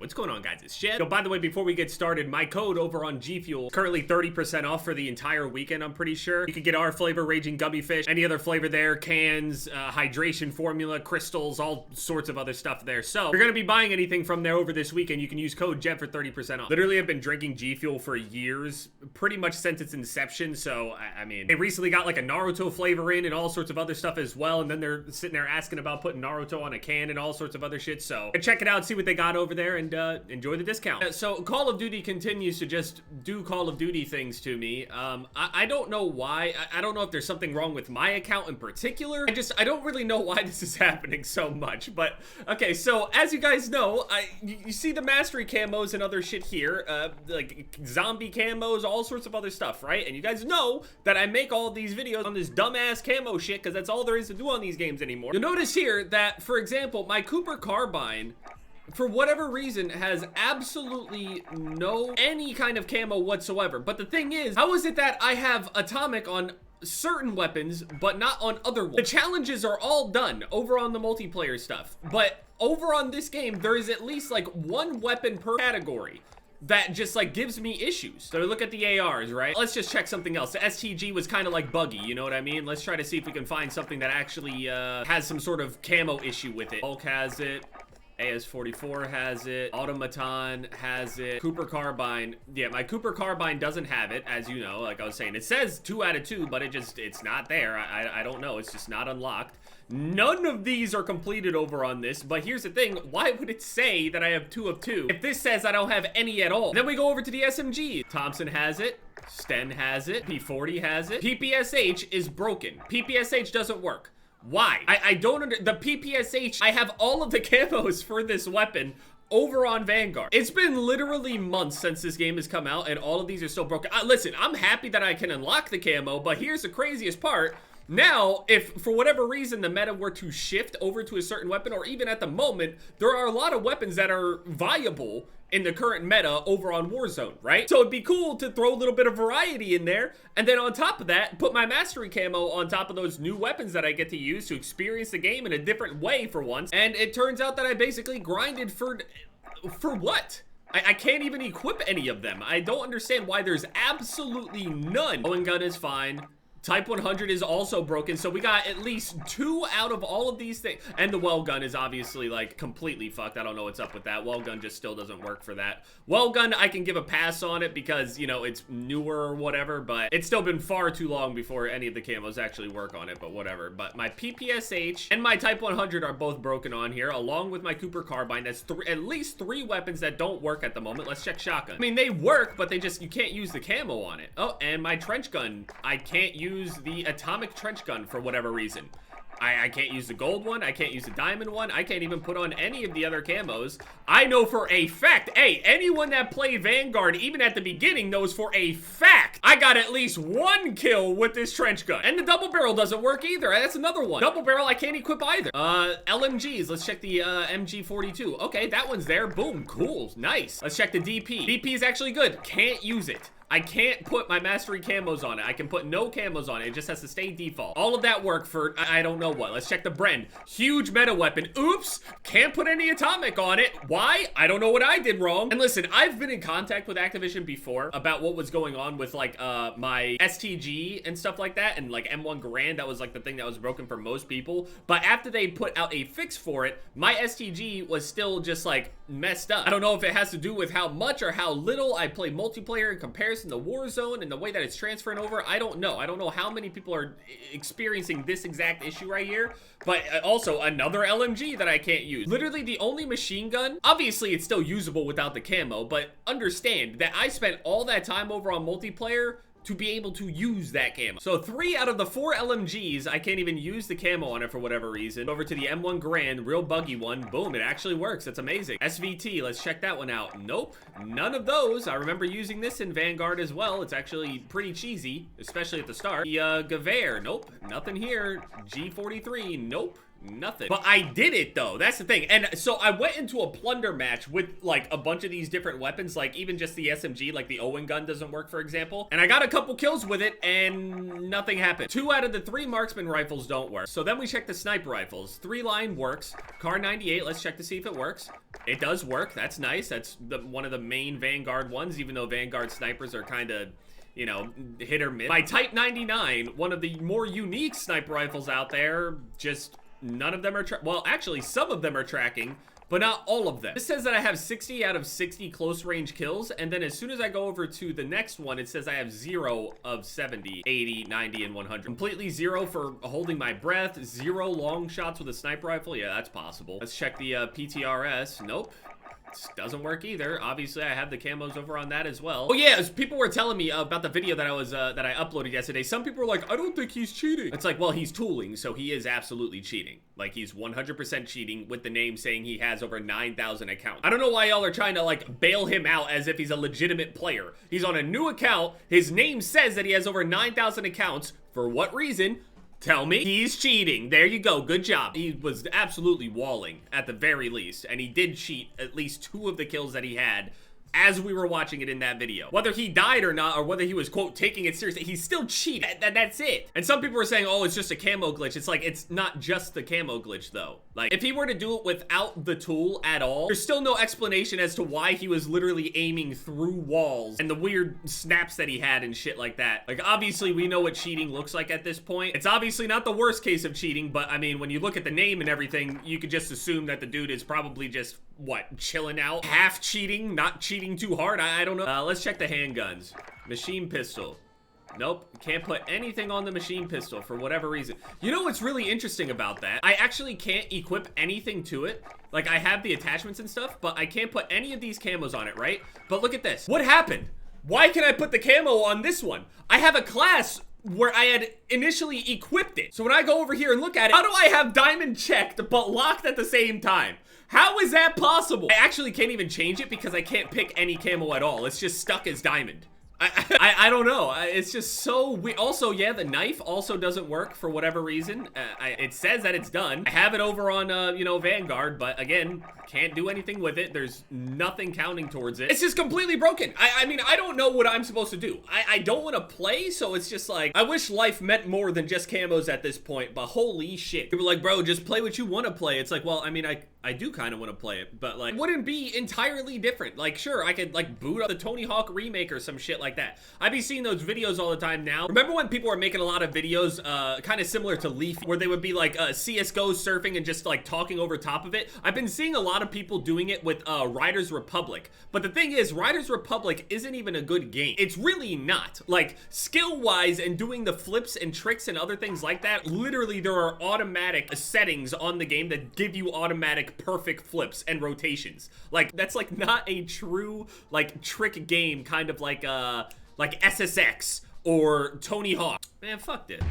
What's going on, guys? It's Shed. So by the way, before we get started, my code over on GFUEL is currently 30% off for the entire weekend, I'm pretty sure. You can get our flavor, Raging Gummy Fish, any other flavor there, cans, hydration formula, crystals, all sorts of other stuff there. So if you're gonna be buying anything from there over this weekend, you can use code JED for 30% off. Literally, I've been drinking GFUEL for years, pretty much since its inception. So, I mean, they recently got like a Naruto flavor in and all sorts of other stuff as well. And then they're sitting there asking about putting Naruto on a can and all sorts of other shit. So check it out, see what they got over there, and enjoy the discount. So Call of Duty continues to just do Call of Duty things to me. I don't know why. I don't know if there's something wrong with my account in particular. I don't really know why this is happening so much. But okay, so as you guys know, you see the mastery camos and other shit here, like zombie camos, all sorts of other stuff, right? And you guys know that I make all these videos on this dumbass camo shit because that's all there is to do on these games anymore. You'll notice here that, for example, my Cooper Carbine, for whatever reason, has absolutely any kind of camo whatsoever. But the thing is, how is it that I have atomic on certain weapons, but not on other ones? The challenges are all done over on the multiplayer stuff. But over on this game, there is at least like one weapon per category that just like gives me issues. So look at the ARs, right? Let's just check something else. The STG was kind of like buggy, you know what I mean? Let's try to see if we can find something that actually has some sort of camo issue with it. Hulk has it. AS-44 has it, Automaton has it, Cooper Carbine, yeah, my Cooper Carbine doesn't have it, as you know, like I was saying. It says 2 out of 2, but it's not there. I don't know, it's just not unlocked. None of these are completed over on this, but here's the thing, why would it say that I have 2 of 2 if this says I don't have any at all? Then we go over to the SMG. Thompson has it, Sten has it, P40 has it, PPSH is broken. PPSH doesn't work. Why? I don't the PPSH, I have all of the camos for this weapon over on Vanguard. It's been literally months since this game has come out and all of these are still broken. Listen, I'm happy that I can unlock the camo, but here's the craziest part. Now, if for whatever reason the meta were to shift over to a certain weapon, or even at the moment, there are a lot of weapons that are viable in the current meta over on Warzone, right? So it'd be cool to throw a little bit of variety in there, and then on top of that, put my mastery camo on top of those new weapons that I get to use to experience the game in a different way for once. And it turns out that I basically grinded for what? I can't even equip any of them. I don't understand why there's absolutely none. Owen gun is fine. Type 100 is also broken, so we got at least 2 out of all of these things. And the well gun is obviously like completely fucked. I don't know what's up with that. Well gun just still doesn't work for that. Well gun, I can give a pass on it because, you know, it's newer or whatever, but it's still been far too long before any of the camos actually work on it, but whatever. But my PPSH and my Type 100 are both broken on here, along with my Cooper Carbine. That's at least 3 weapons that don't work at the moment. Let's check shotgun. I mean, they work, but you can't use the camo on it. Oh, and my trench gun, I can't use the atomic trench gun for whatever reason. I can't use the gold one. I can't use the diamond one. I can't even put on any of the other camos. I know for a fact, hey, anyone that played Vanguard, even at the beginning, knows for a fact I got at least 1 kill with this trench gun. And the double barrel doesn't work either. That's another one. Double barrel, I can't equip either. LMGs, let's check the MG42. Okay, that one's there. Boom, cool, nice. Let's check the DP. DP is actually good. Can't use it. I can't put my mastery camos on it. I can put no camos on it. It just has to stay default. All of that work for I don't know what. Let's check the Bren. Huge meta weapon. Oops. Can't put any atomic on it. Why? I don't know what I did wrong. And listen, I've been in contact with Activision before about what was going on with like my STG and stuff like that, and like M1 Garand. That was like the thing that was broken for most people. But after they put out a fix for it, my STG was still just like messed up. I don't know if it has to do with how much or how little I play multiplayer in comparison to Warzone and the way that it's transferring over. I don't know. I don't know how many people are experiencing this exact issue right here, but also another LMG that I can't use. Literally the only machine gun, obviously it's still usable without the camo, but understand that I spent all that time over on multiplayer to be able to use that camo. So 3 out of the 4 LMGs, I can't even use the camo on it for whatever reason. Over to the M1 Garand, real buggy one. Boom, it actually works. That's amazing. SVT, let's check that one out. Nope, none of those. I remember using this in Vanguard as well. It's actually pretty cheesy, especially at the start. The Gewehr, nope, nothing here. G43, nope. Nothing. But I did it though. That's the thing. And so I went into a plunder match with like a bunch of these different weapons, like even just the SMG, like the Owen gun doesn't work, for example. And I got a couple kills with it and nothing happened. 2 out of the 3 marksman rifles don't work. So then we check the sniper rifles. 3-line works. Car 98, let's check to see if it works. It does work. That's nice. That's one of the main Vanguard ones, even though Vanguard snipers are kind of, you know, hit or miss. My Type 99, one of the more unique sniper rifles out there, just none of them are, well, actually, some of them are tracking, but not all of them. This says that I have 60 out of 60 close range kills, and then as soon as I go over to the next one, it says I have 0 of 70, 80, 90, and 100. Completely 0 for holding my breath, 0 long shots with a sniper rifle. Yeah, that's possible. Let's check the PTRS. Nope. Doesn't work either. Obviously, I have the camos over on that as well. Oh yeah, as people were telling me about the video that I was that I uploaded yesterday. Some people were like, I don't think he's cheating. It's like, well, he's tooling, so he is absolutely cheating. Like, he's 100% cheating with the name saying he has over 9,000 accounts. I don't know why y'all are trying to like bail him out as if he's a legitimate player. He's on a new account. His name says that he has over 9,000 accounts. For what reason? Tell me. He's cheating. There you go. Good job. He was absolutely walling at the very least, and he did cheat at least 2 of the kills that he had as we were watching it in that video. Whether he died or not, or whether he was, quote, taking it seriously, he's still cheating. That's it. And some people were saying, oh, it's just a camo glitch. It's like, it's not just the camo glitch, though. Like, if he were to do it without the tool at all, there's still no explanation as to why he was literally aiming through walls and the weird snaps that he had and shit like that. Like, obviously, we know what cheating looks like at this point. It's obviously not the worst case of cheating, but, I mean, when you look at the name and everything, you could just assume that the dude is probably just, what, chilling out? Half cheating, not cheating too hard? I don't know. Let's check the handguns. Machine pistol. Nope, can't put anything on the machine pistol for whatever reason. You know what's really interesting about that? I actually can't equip anything to it. Like, I have the attachments and stuff, but I can't put any of these camos on it, right? But look at this. What happened? Why can I put the camo on this one? I have a class where I had initially equipped it. So when I go over here and look at it, how do I have diamond checked but locked at the same time? How is that possible? I actually can't even change it because I can't pick any camo at all. It's just stuck as diamond. I don't know. It's just so weird. Also, yeah, the knife also doesn't work for whatever reason. It says that it's done. I have it over on, you know, Vanguard, but again, can't do anything with it. There's nothing counting towards it. It's just completely broken. I mean, I don't know what I'm supposed to do. I don't want to play, so it's just like, I wish life meant more than just camos at this point, but holy shit. People are like, bro, just play what you want to play. It's like, well, I mean, I do kind of want to play it, but like, wouldn't be entirely different. Like, sure, I could like boot up the Tony Hawk remake or some shit like that. I be seeing those videos all the time now. Remember when people were making a lot of videos kind of similar to Leaf, where they would be like CSGO surfing and just like talking over top of it? I've been seeing a lot of people doing it with Riders Republic. But the thing is, Riders Republic isn't even a good game. It's really not. Like, skill-wise and doing the flips and tricks and other things like that, literally there are automatic settings on the game that give you automatic perfect flips and rotations. Like, that's like not a true like trick game, kind of like SSX or Tony Hawk. Man, fuck this.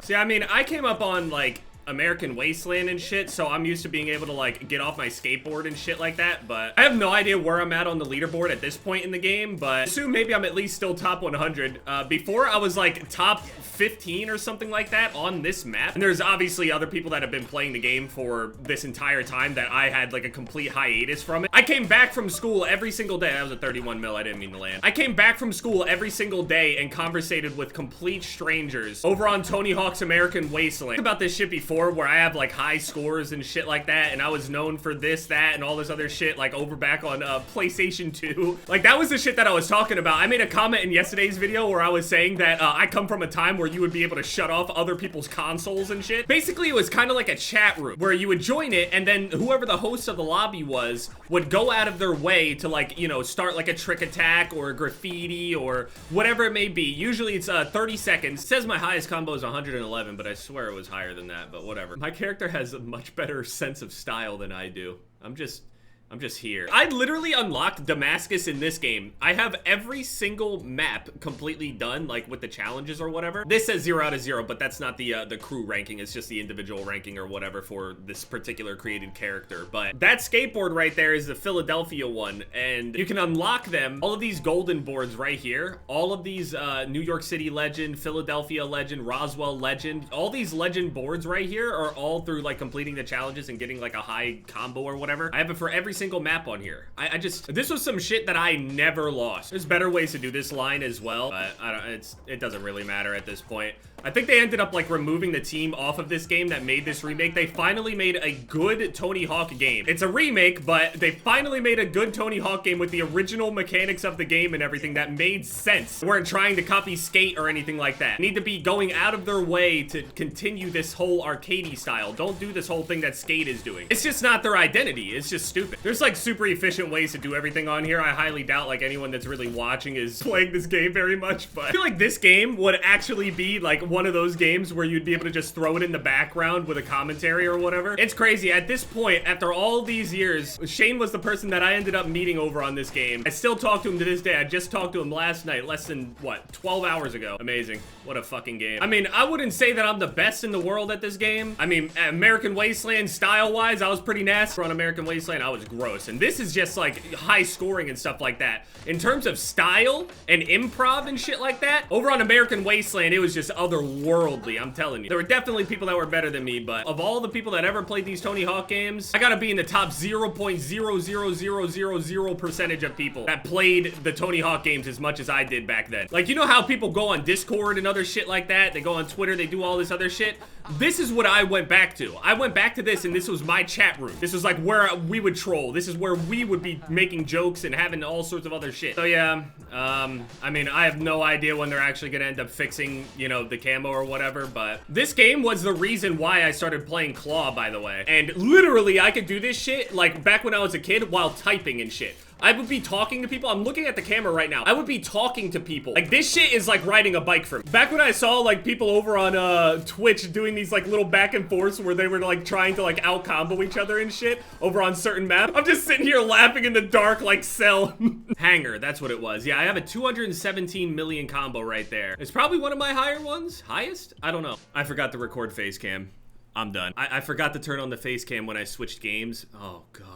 See, I mean, I came up on like American Wasteland and shit, so I'm used to being able to like get off my skateboard and shit like that, but I have no idea where I'm at on the leaderboard at this point in the game, but I assume maybe I'm at least still top 100. Before I was like top 15 or something like that on this map, and there's obviously other people that have been playing the game for this entire time that I had like a complete hiatus from it. I came back from school every single day. That was a 31 mil, I didn't mean to land. I came back from school every single day and conversated with complete strangers over on Tony Hawk's American Wasteland. About this shit before, where I have like high scores and shit like that, and I was known for this, that, and all this other shit, like over back on PlayStation 2. Like, that was the shit that I was talking about. I made a comment in yesterday's video where I was saying that I come from a time where you would be able to shut off other people's consoles and shit. Basically, it was kind of like a chat room where you would join it, and then whoever the host of the lobby was would go out of their way to, like, you know, start like a trick attack or a graffiti or whatever it may be. Usually it's 30 seconds. It says my highest combo is 111, but I swear it was higher than that, but whatever. My character has a much better sense of style than I do. I'm I'm just here. I literally unlocked Damascus in this game. I have every single map completely done, like with the challenges or whatever. This says 0 out of 0, but that's not the crew ranking. It's just the individual ranking or whatever for this particular created character. But that skateboard right there is the Philadelphia one, and you can unlock them. All of these golden boards right here, all of these New York City legend, Philadelphia legend, Roswell legend, all these legend boards right here are all through like completing the challenges and getting like a high combo or whatever. I have it for every single map on here. This was some shit that I never lost. There's better ways to do this line as well, but it doesn't really matter at this point. I think they ended up like removing the team off of this game that made this remake. They finally made a good Tony Hawk game. It's a remake, but they finally made a good Tony Hawk game with the original mechanics of the game and everything that made sense. They weren't trying to copy Skate or anything like that. They need to be going out of their way to continue this whole arcadey style. Don't do this whole thing that Skate is doing. It's just not their identity. It's just stupid. There's like super efficient ways to do everything on here. I highly doubt like anyone that's really watching is playing this game very much, but I feel like this game would actually be like one of those games where you'd be able to just throw it in the background with a commentary or whatever. It's crazy. At this point, after all these years, Shane was the person that I ended up meeting over on this game. I still talk to him to this day. I just talked to him last night, less than, what, 12 hours ago. Amazing. What a fucking game. I mean, I wouldn't say that I'm the best in the world at this game. I mean, American Wasteland style-wise, I was pretty nasty. On American Wasteland, I was gross. And this is just like high scoring and stuff like that. In terms of style and improv and shit like that, over on American Wasteland, it was just otherworldly. I'm telling you. There were definitely people that were better than me, but of all the people that ever played these Tony Hawk games, I gotta be in the top 0.00000% of people that played the Tony Hawk games as much as I did back then. Like, you know how people go on Discord and other shit like that? They go on Twitter, they do all this other shit? This is what I went back to. I went back to this, and this was my chat room. This was like where we would troll. This is where we would be making jokes and having all sorts of other shit. So yeah, I mean, I have no idea when they're actually gonna end up fixing, you know, the camo or whatever, but this game was the reason why I started playing Claw, by the way. And literally, I could do this shit, like, back when I was a kid while typing and shit. I would be talking to people. I'm looking at the camera right now. I would be talking to people. Like, this shit is like riding a bike for me. Back when I saw like people over on Twitch doing these like little back and forths where they were like trying to like out combo each other and shit over on certain maps. I'm just sitting here laughing in the dark like Cell. Hanger, that's what it was. Yeah, I have a 217 million combo right there. It's probably one of my higher ones. Highest? I don't know. I forgot to record face cam. I'm done. I forgot to turn on the face cam when I switched games. Oh, God.